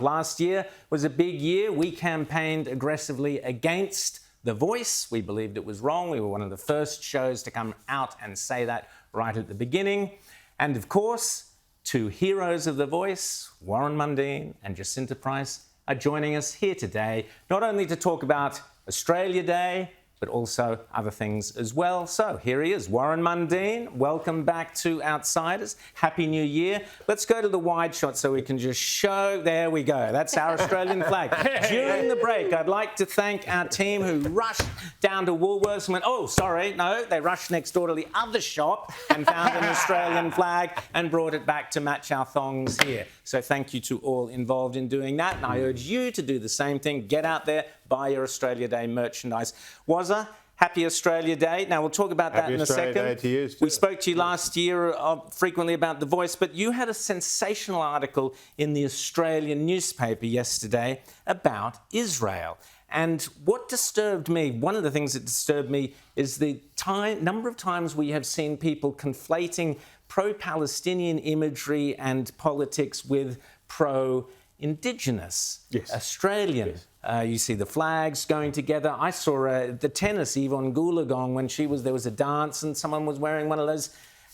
Last year was a big year. We campaigned aggressively against The Voice. We believed it was wrong. We were one of the first shows to come out and say that right at the beginning. And of course, two heroes of The Voice, Warren Mundine and Jacinta Price, are joining us here today, not only to talk about Australia Day, but also other things as well. So here he is, Warren Mundine. Welcome back to Outsiders. Happy New Year. Let's go to the wide shot so we can just show. There we go. That's our Australian flag. During the break, I'd like to thank our team who rushed down to Woolworths and went, oh, sorry, no, they rushed next door to the other shop and found an Australian flag and brought it back to match our thongs here. So thank you to all involved in doing that. And I urge you to do the same thing. Get out there, buy your Australia Day merchandise. Wazza, happy Australia Day. Now, we'll talk about that in a second. Happy Australia Day to you too. We spoke to you last year frequently about The Voice, but you had a sensational article in the Australian newspaper yesterday about Israel. And what disturbed me, one of the things that disturbed me, is the number of times we have seen people conflating pro-Palestinian imagery and politics with pro-Indigenous, yes. Australian. Yes. You see the flags going together. I saw the tennis, Yvonne Goolagong, when there was a dance and someone was wearing one of those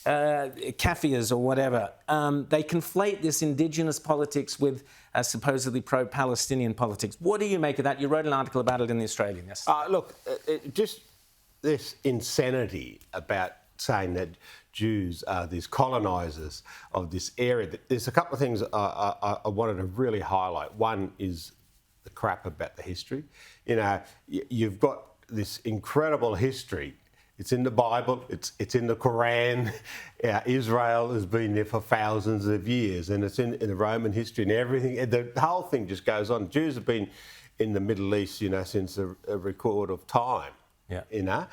kaffias or whatever. They conflate this Indigenous politics with supposedly pro-Palestinian politics. What do you make of that? You wrote an article about it in the Australian yesterday. Look, just this insanity about saying that Jews are these colonisers of this area. There's a couple of things I wanted to really highlight. One is the crap about the history. You know, you've got this incredible history. It's in the Bible, it's in the Quran. Israel has been there for thousands of years, and it's in the Roman history and everything. The whole thing just goes on. Jews have been in the Middle East, you know, since a record of time. Yeah. You know,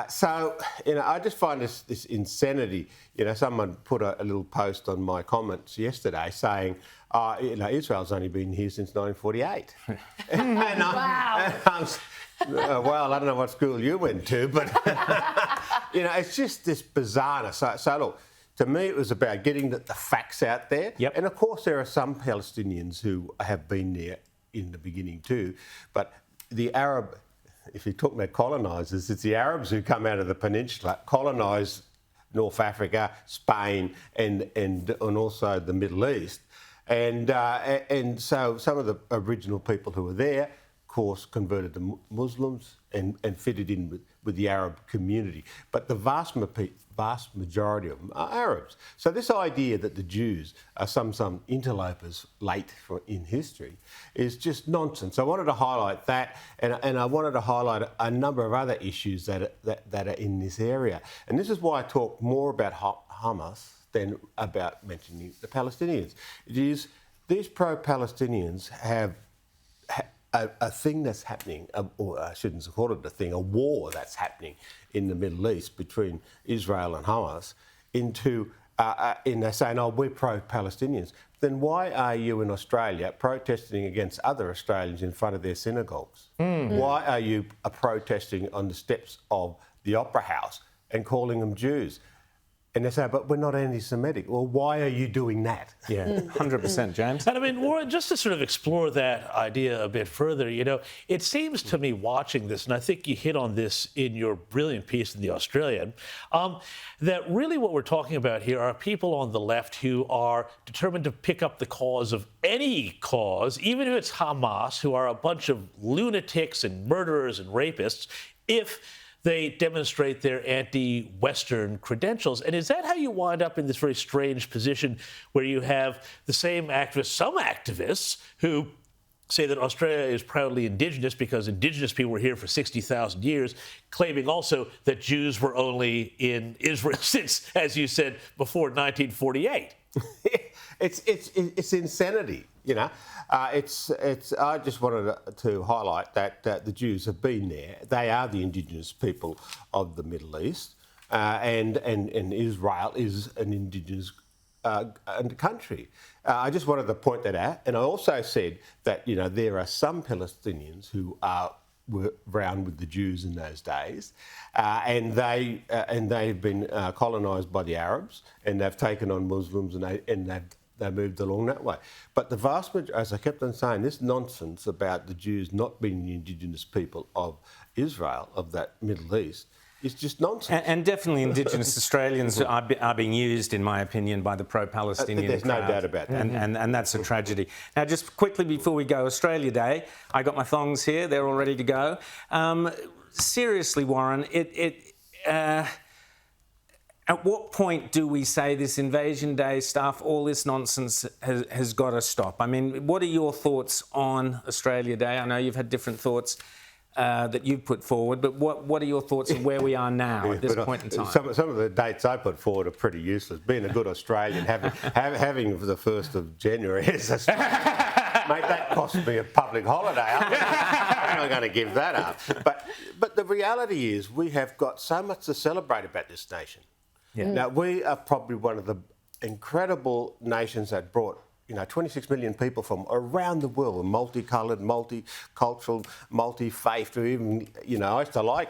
so you know, I just find this insanity. You know, someone put a little post on my comments yesterday saying, you know, Israel's only been here since 1948. Wow. Well, I don't know what school you went to, but you know, it's just this bizarreness. So look, to me, it was about getting the facts out there. Yep. And of course, there are some Palestinians who have been there in the beginning too, but the Arab. If you're talking about colonisers, it's the Arabs who come out of the peninsula, colonised North Africa, Spain, and also the Middle East. And so some of the original people who were there, of course, converted to Muslims and fitted in with the Arab community. But the vast majority of them are Arabs. So this idea that the Jews are some interlopers late in history is just nonsense. I wanted to highlight that, and I wanted to highlight a number of other issues that are in this area. And this is why I talk more about Hamas than about mentioning the Palestinians. It is these pro-Palestinians have a thing that's happening, or I shouldn't call it a thing, a war that's happening in the Middle East between Israel and Hamas in they're saying, oh, we're pro-Palestinians. Then why are you in Australia protesting against other Australians in front of their synagogues? Why are you protesting on the steps of the Opera House and calling them Jews? And they say, but we're not anti-Semitic. Well, why are you doing that? Yeah, 100%, James. And I mean, Warren, just to sort of explore that idea a bit further, you know, it seems to me watching this, and I think you hit on this in your brilliant piece in The Australian, that really what we're talking about here are people on the left who are determined to pick up the cause of any cause, even if it's Hamas, who are a bunch of lunatics and murderers and rapists, if they demonstrate their anti-Western credentials. And is that how you wind up in this very strange position where you have the same activists, some activists, who say that Australia is proudly Indigenous because Indigenous people were here for 60,000 years, claiming also that Jews were only in Israel since, as you said, before 1948? It's insanity, you know. I just wanted to highlight that the Jews have been there. They are the Indigenous people of the Middle East, and Israel is an Indigenous country. I just wanted to point that out, and I also said that there are some Palestinians who were around with the Jews in those days, and they've been colonised by the Arabs, and they've taken on Muslims, and they moved along that way. But the vast majority, as I kept on saying, this nonsense about the Jews not being the Indigenous people of Israel, of that Middle East, is just nonsense. And definitely Indigenous Australians are being used, in my opinion, by the pro-Palestinian There's no crowd. doubt about that. And that's a tragedy. Now, just quickly before we go, Australia Day, I got my thongs here, they're all ready to go. Seriously, Warren, at what point do we say this Invasion Day stuff, all this nonsense has got to stop? I mean, what are your thoughts on Australia Day? I know you've had different thoughts that you've put forward, but what are your thoughts of where we are now at this point in time? Some of the dates I put forward are pretty useless. Being a good Australian, having the 1st of January as a mate, that cost me a public holiday. I'm not going to give that up. But the reality is we have got so much to celebrate about this nation. Yeah. Now, we are probably one of the incredible nations that brought 26 million people from around the world, multicoloured, multicultural, multi-faith, or even, I used to like,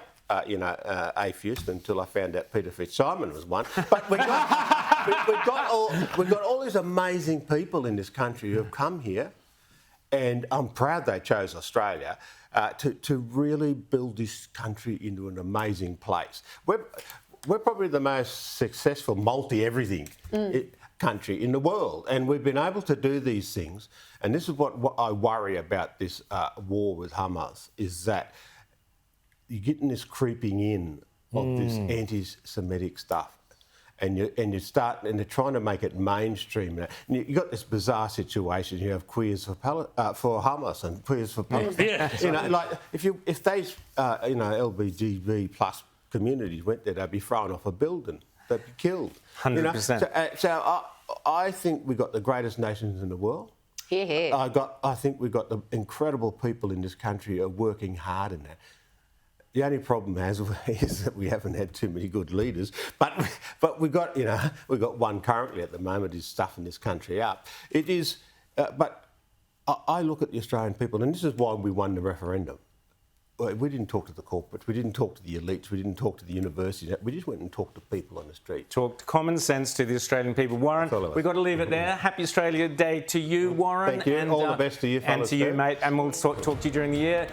atheist until I found out Peter Fitzsimon was one. But we've got all these amazing people in this country who have come here, and I'm proud they chose Australia to really build this country into an amazing place. We're probably the most successful multi-everything country in the world, and we've been able to do these things. And this is what I worry about this war with Hamas, is that you're getting this creeping in of this anti-Semitic stuff, and they're trying to make it mainstream. And you got this bizarre situation. You have queers for Hamas and queers for Palestine. Yeah. Like if these LGBTQ+ communities went there, they'd be thrown off a building. They'd be killed. 100%. So I think we've got the greatest nations in the world. Here. I think we've got the incredible people in this country who are working hard in that. The only problem is that we haven't had too many good leaders. But we've got one currently at the moment who's stuffing this country up. It is, but I look at the Australian people, and this is why we won the referendum. We didn't talk to the corporates, we didn't talk to the elites, we didn't talk to the universities, we just went and talked to people on the street. Talked common sense to the Australian people. Warren, we've got to leave it there. Happy Australia Day to you, Warren. Thank you. And all the best to you, fellas. And to you, mate. And we'll talk to you during the year.